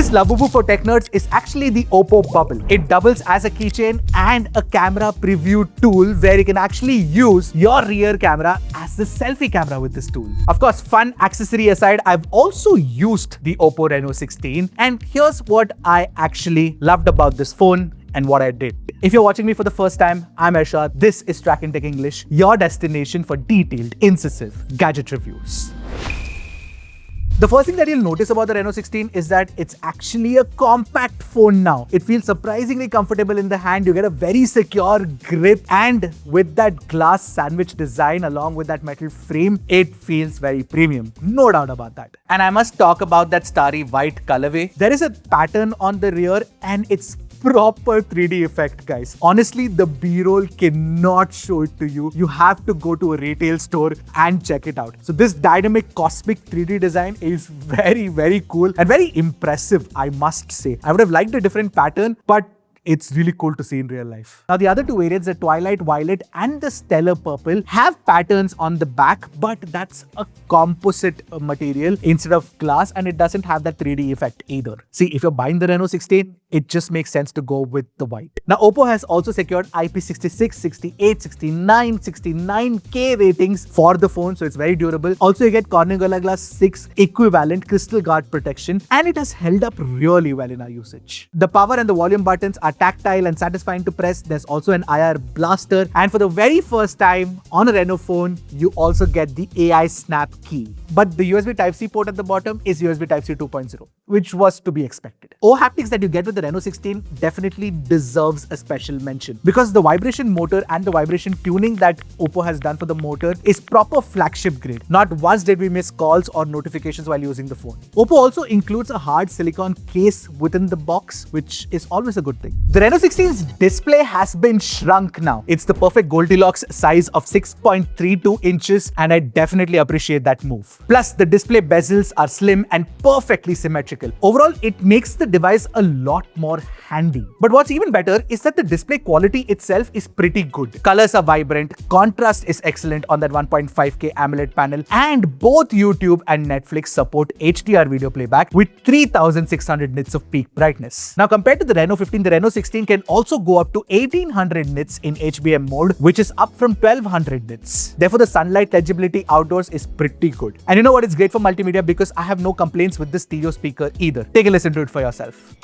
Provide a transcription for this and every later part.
This Labubu for tech nerds is actually the OPPO Bubble. It doubles as a keychain and a camera preview tool where you can actually use your rear camera as the selfie camera with this tool. Of course, fun accessory aside, I've also used the OPPO Reno 16, and here's what I actually loved about this phone and what I did. If you're watching me for the first time, I'm Ershad. This is Trakin Tech English, your destination for detailed, incisive gadget reviews. The first thing that you'll notice about the Reno 16 is that it's actually a compact phone now. It feels surprisingly comfortable in the hand. You get a very secure grip, and with that glass sandwich design along with that metal frame, it feels very premium. No doubt about that. And I must talk about that starry white colorway. There is a pattern on the rear and it's proper 3D effect, guys. Honestly, the B-roll cannot show it to you. You have to go to a retail store and check it out. So this dynamic cosmic 3D design is very, very cool and very impressive, I must say. I would have liked a different pattern, but it's really cool to see in real life. Now, the other two variants, the Twilight Violet and the Stellar Purple, have patterns on the back, but that's a composite material instead of glass, and it doesn't have that 3D effect either. See, if you're buying the Reno 16, it just makes sense to go with the white. Now, OPPO has also secured IP66, 68, 69, 69K ratings for the phone, so it's very durable. Also, you get Corning Gorilla Glass 6 equivalent crystal guard protection, and it has held up really well in our usage. The power and the volume buttons are tactile and satisfying to press. There's also an IR blaster, and for the very first time on a Reno phone, you also get the AI Snap key. But the USB Type-C port at the bottom is USB Type-C 2.0, which was to be expected. Haptics that you get with the Reno 16 definitely deserves a special mention, because the vibration motor and the vibration tuning that OPPO has done for the motor is proper flagship grade. Not once did we miss calls or notifications while using the phone. OPPO also includes a hard silicone case within the box, which is always a good thing. The Reno 16's display has been shrunk now. It's the perfect Goldilocks size of 6.32 inches, and I definitely appreciate that move. Plus, the display bezels are slim and perfectly symmetrical. Overall, it makes the device a lot more handy. But what's even better is that the display quality itself is pretty good. Colors are vibrant, contrast is excellent on that 1.5K AMOLED panel, and both YouTube and Netflix support HDR video playback with 3600 nits of peak brightness. Now, compared to the Reno 15, the Reno 16 can also go up to 1800 nits in HBM mode, which is up from 1200 nits. Therefore, the sunlight legibility outdoors is pretty good. And you know what? It's great for multimedia because I have no complaints with the stereo speaker either. Take a listen to it for yourself.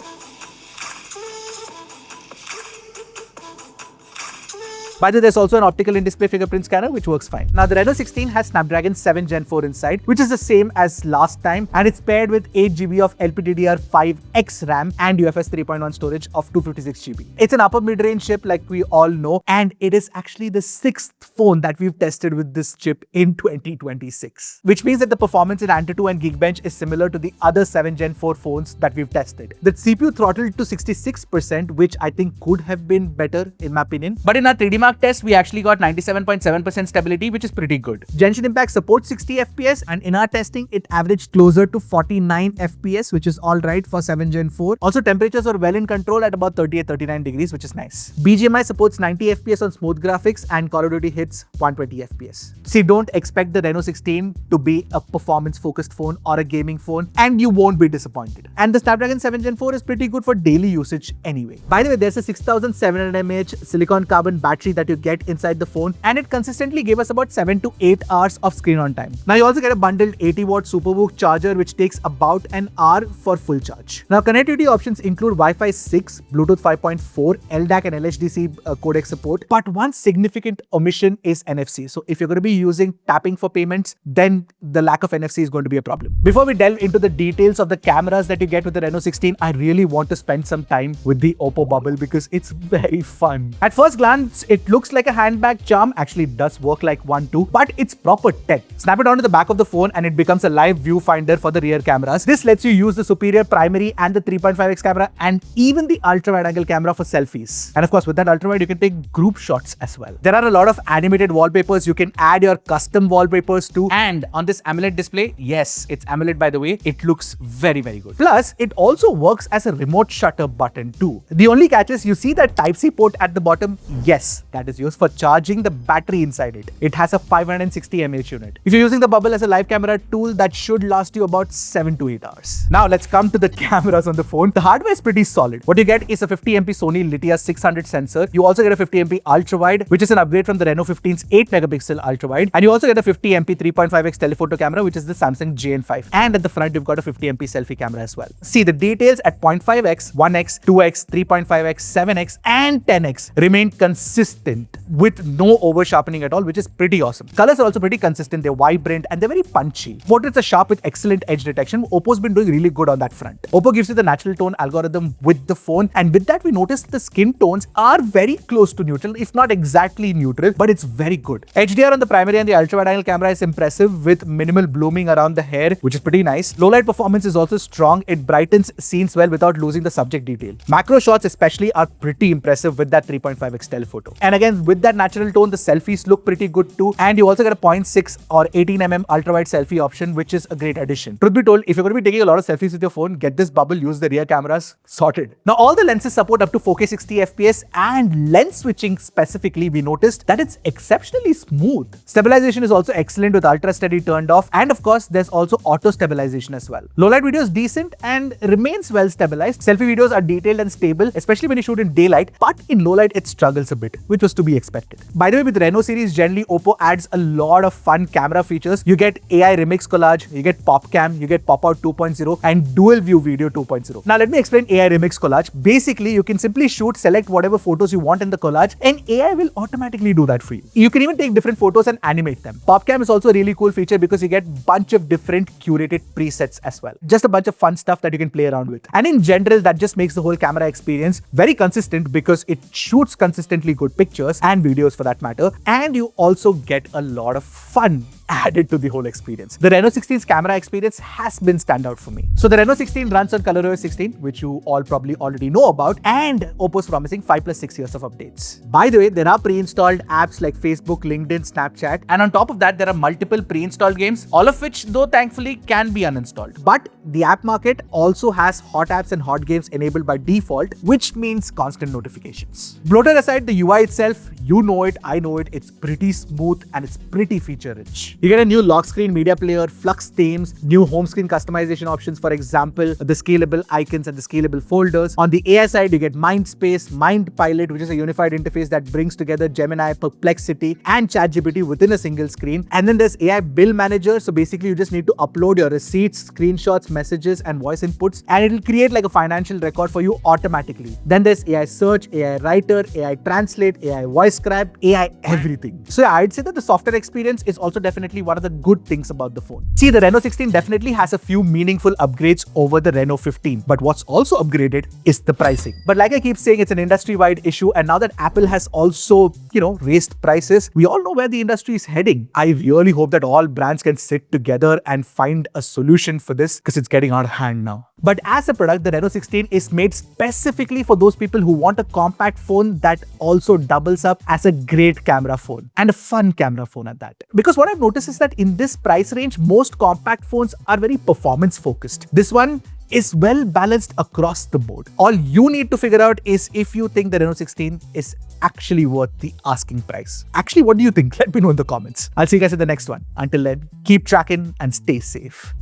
By the way, there's also an optical in-display fingerprint scanner which works fine. Now, the Reno 16 has Snapdragon 7 Gen 4 inside, which is the same as last time, and it's paired with 8GB of LPDDR5X RAM and UFS 3.1 storage of 256GB. It's an upper mid-range chip like we all know, and it is actually the 6th phone that we've tested with this chip in 2026, which means that the performance in Antutu and Geekbench is similar to the other 7 Gen 4 phones that we've tested. The CPU throttled to 66%, which I think could have been better in my opinion. But in our 3D Mark test, we actually got 97.7% stability, which is pretty good. Genshin Impact supports 60 FPS, and in our testing, it averaged closer to 49 FPS, which is alright for 7 Gen 4. Also, temperatures were well in control at about 38-39 degrees, which is nice. BGMI supports 90 FPS on smooth graphics, and Call of Duty hits 120 FPS. See, don't expect the Reno 16 to be a performance-focused phone or a gaming phone, and you won't be disappointed. And the Snapdragon 7 Gen 4 is pretty good for daily usage anyway. By the way, there's a 6700 mAh silicon carbon battery that you get inside the phone, and it consistently gave us about 7 to 8 hours of screen on time. Now, you also get a bundled 80-watt SuperVOOC charger, which takes about an hour for full charge. Now, connectivity options include Wi-Fi 6, Bluetooth 5.4, LDAC and LHDC codec support, but one significant omission is NFC. So if you're going to be using tapping for payments, then the lack of NFC is going to be a problem. Before we delve into the details of the cameras that you get with the Reno 16, I really want to spend some time with the OPPO Bubble because it's very fun. At first glance, it looks like a handbag charm. Actually, it does work like one too, but it's proper tech. Snap it onto the back of the phone and it becomes a live viewfinder for the rear cameras. This lets you use the superior primary and the 3.5x camera and even the ultra wide angle camera for selfies. And of course, with that ultra wide, you can take group shots as well. There are a lot of animated wallpapers. You can add your custom wallpapers too. And on this AMOLED display, yes, it's AMOLED by the way, it looks very, very good. Plus, it also works as a remote shutter button too. The only catch is you see that Type-C port at the bottom. Yes, that is used for charging the battery inside it. It has a 560 mAh unit. If you're using the Bubble as a live camera tool, that should last you about 7 to 8 hours. Now let's come to the cameras on the phone. The hardware is pretty solid. What you get is a 50MP Sony Litia 600 sensor. You also get a 50MP ultra wide, which is an upgrade from the Reno 15's 8 megapixel ultra wide, and you also get a 50MP 3.5x telephoto camera, which is the Samsung JN5. And at the front, you've got a 50MP selfie camera as well. See, the details at 0.5x, 1x, 2x, 3.5x, 7x, and 10x remain consistent with no over sharpening at all, which is pretty awesome. Colors are also pretty consistent. They're vibrant and they're very punchy. Portraits are sharp with excellent edge detection. OPPO's been doing really good on that front. OPPO gives you the natural tone algorithm with the phone, and with that, we noticed the skin tones are very close to neutral, if not exactly neutral, but it's very good. HDR on the primary and the ultra wide angle camera is impressive with minimal blooming around the hair, which is pretty nice. Low light performance is also strong. It brightens scenes well without losing the subject detail. Macro shots especially are pretty impressive with that 3.5x telephoto. And again, with that natural tone, the selfies look pretty good too. And you also get a 0.6 or 18mm ultra wide selfie option, which is a great addition. Truth be told, if you're going to be taking a lot of selfies with your phone, get this Bubble, use the rear cameras, sorted. Now, all the lenses support up to 4K 60 FPS, and lens switching specifically, we noticed that it's exceptionally smooth. Stabilization is also excellent with ultra steady turned off, and of course, there's also auto stabilization as well. Low light video is decent and remains well stabilized. Selfie videos are detailed and stable, especially when you shoot in daylight, but in low light, it struggles a bit, which was to be expected. By the way, with Reno series, generally OPPO adds a lot of fun camera features. You get AI remix collage, you get PopCam, you get Pop Out 2.0, and Dual View Video 2.0. Now, let me explain AI remix collage. Basically, you can simply select whatever photos you want in the collage, and AI will automatically do that for you. You can even take different photos and animate them. PopCam is also a really cool feature because you get a bunch of different curated presets as well. Just a bunch of fun stuff that you can play around with. And in general, that just makes the whole camera experience very consistent because it shoots consistently good pictures and videos for that matter. And you also get a lot of fun added to the whole experience. The Reno 16's camera experience has been standout for me. So the Reno 16 runs on ColorOS 16, which you all probably already know about, and OPPO's promising 5+6 years of updates. By the way, there are pre-installed apps like Facebook, LinkedIn, Snapchat, and on top of that, there are multiple pre-installed games, all of which, though thankfully, can be uninstalled. But the app market also has hot apps and hot games enabled by default, which means constant notifications. Bloater aside, the UI itself, you know it, I know it, it's pretty smooth and it's pretty feature-rich. You get a new lock screen media player, Flux themes, new home screen customization options, for example, the scalable icons and the scalable folders. On the AI side, you get Mindspace, Mindpilot, which is a unified interface that brings together Gemini, Perplexity, and ChatGPT within a single screen. And then there's AI Bill Manager. So basically, you just need to upload your receipts, screenshots, messages, and voice inputs, and it'll create like a financial record for you automatically. Then there's AI Search, AI Writer, AI Translate, AI Voice Scribe, AI everything. So yeah, I'd say that the software experience is also definitely one of the good things about the phone. See, the Reno 16 definitely has a few meaningful upgrades over the Reno 15, but what's also upgraded is the pricing. But like I keep saying, it's an industry-wide issue, and now that Apple has also, raised prices, we all know where the industry is heading. I really hope that all brands can sit together and find a solution for this, because it's getting out of hand now. But as a product, the Reno 16 is made specifically for those people who want a compact phone that also doubles up as a great camera phone, and a fun camera phone at that. Because what I've noticed is that in this price range, most compact phones are very performance focused. This one is well balanced across the board. all you need to figure out is if you think the Reno 16 is actually worth the asking price. Actually, what do you think? Let me know in the comments. I'll see you guys in the next one. Until then, keep tracking and stay safe.